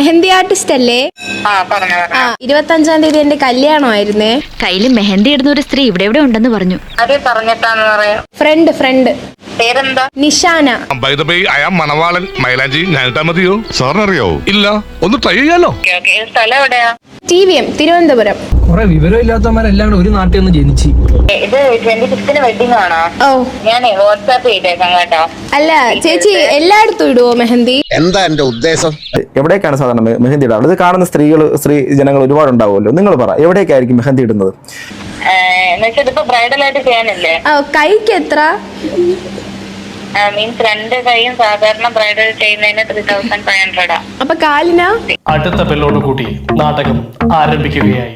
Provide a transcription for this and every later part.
Mehndi artist അല്ലേ? 25-ാം തീയതി എന്റെ കല്യാണമായിരുന്നേ. കയ്യില് മെഹന്തി ഇടുന്ന ഒരു സ്ത്രീ ഇവിടെ എവിടെ ഉണ്ടെന്ന് പറഞ്ഞു. ഫ്രണ്ട് പേരെന്താ? നിഷാന. മണവാളൻ മൈലാഞ്ചി ഞാനിട്ടാ മതിയോ? സാറിനറിയോ? ഇല്ല, ഒന്ന് ട്രൈ ചെയ്യാലോ. സ്ഥലം എവിടെയാ? TVM തിരുവനന്തപുരം. കുറെ വിവരമില്ലാത്തവന്മാരെല്ലാം കൂടെ ഒരു നാട്ടിൽ ഒന്ന് ജനിച്ച്. ഇത് 26-ന് വെഡിങ് ആണോ? ഓ ഞാനേ വാട്സാപ്പ് ചെയ്തേക്കാം കേട്ടോ. അല്ല ചേച്ചി, എല്ലായിടത്തും ഇടുവോ മെഹന്തി? എന്താ എന്റെ ഉദ്ദേശം? എവിടേക്കാണ് സാധാരണ മെഹന്തി ഇടാറുള്ളത്? ഇത് കാണുന്ന സ്ത്രീ ജനങ്ങൾ ഒരുപാട് ഉണ്ടാവുമല്ലോ, നിങ്ങൾ പറ, എവിടേക്കായിരിക്കും മെഹന്തി ഇടുന്നത്? എന്നുവെച്ചാൽ ഇതിപ്പോ ബ്രൈഡൽ ആയിട്ട് ചെയ്യാനില്ലേ? കൈക്ക് എത്ര? മീൻസ് 2 കൈയും സാധാരണ ബ്രൈഡൽ ചെയ്യുന്നതിന് 3500. അപ്പൊ കാലിനാ? അടുത്ത പെല്ലോട് കൂട്ടി നാടകം ആരംഭിക്കുകയായി.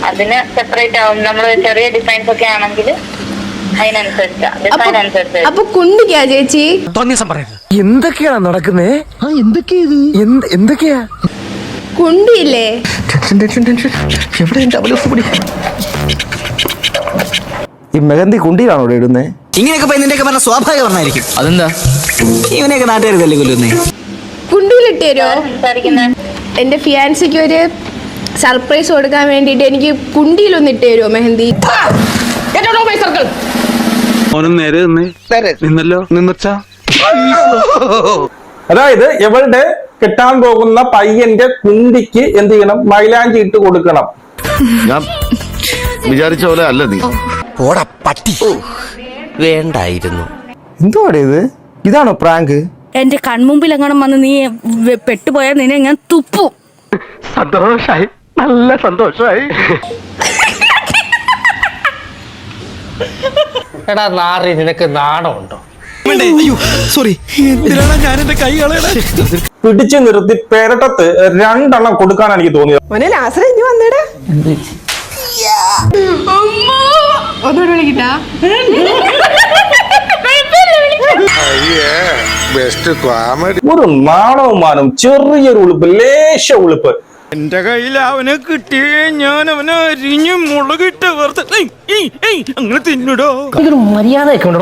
അതിന് സെപ്പറേറ്റ് ആവും. നമ്മള് ചെറിയ ഡിസൈൻസ് ഒക്കെ ആണെങ്കിൽ അതിനനുസരിച്ചാ ഡിസൈൻ അനുസരിച്ച്. അപ്പൊ കുണ്ടിക്കാ ചേച്ചി? എന്തൊക്കെയാണ് നടക്കുന്നേ? എന്തൊക്കെയാ കുണ്ടിയില്ലേ? ഈ മെഹന്തി കുണ്ടിയിലാണോ ഇവിടെ ഇടുന്നേ? ഇങ്ങനെയൊക്കെ നിന്റെയൊക്കെ പറഞ്ഞ സ്വാഭാവിക പറഞ്ഞായിരിക്കും. അതെന്താ ഇവനെയൊക്കെ നാട്ടുകാരല്ലേ കൊല്ലുന്നേ? കുണ്ടിയിലിട്ട് തരുമോ? സംസാരിക്കുന്നത് എന്റെ ഫിയാൻസിക്ക് ഒരു സർപ്രൈസ് കൊടുക്കാൻ വേണ്ടിട്ട് എനിക്ക് കുണ്ടിയിലൊന്ന് ഇട്ട് തരുമോ മെഹന്തി? അതായത് ഇവളുടെ കിട്ടാൻ പോകുന്ന പയ്യന്റെ കുണ്ടിക്ക് എന്ത് ചെയ്യണം? മൈലാഞ്ചി ഇട്ട് കൊടുക്കണം. ഞാൻ വിചാരിച്ച പോലെ അല്ല നീ. ഓടാ പട്ടി, വേണ്ടായിരുന്നു. എന്തുവാടേ ഇത്? ഇതാണോ പ്രാങ്ക്? എന്റെ കൺമുമ്പിൽ എങ്ങാനും വന്ന് നീ പെട്ടുപോയാൽ നിന്നെ ഞാൻ തുപ്പും. സന്തോഷായി, നല്ല സന്തോഷായി. എടാ നാറി, നിനക്ക് നാണമുണ്ടോ? സോറി, എന്തിനാണ് ഞാൻ എന്റെ കൈ കളയണേ? പിടിച്ചു നിർത്തി പെരട്ടത്ത് 2 എണ്ണം കൊടുക്കാനാണ് എനിക്ക് തോന്നിയത്. ഒരു നാണവുമാനും ചെറിയൊരു ഉളുപ്പ്, ലേശ ഉളുപ്പ്. എന്റെ കയ്യിൽ അവനെ കിട്ടിയേ ഞാൻ അവനെ അരിഞ്ഞു മുളകിട്ട് വെറുതെ അങ്ങനെ തിന്നിടോ. മര്യാദയൊക്കെ ഉണ്ടോ?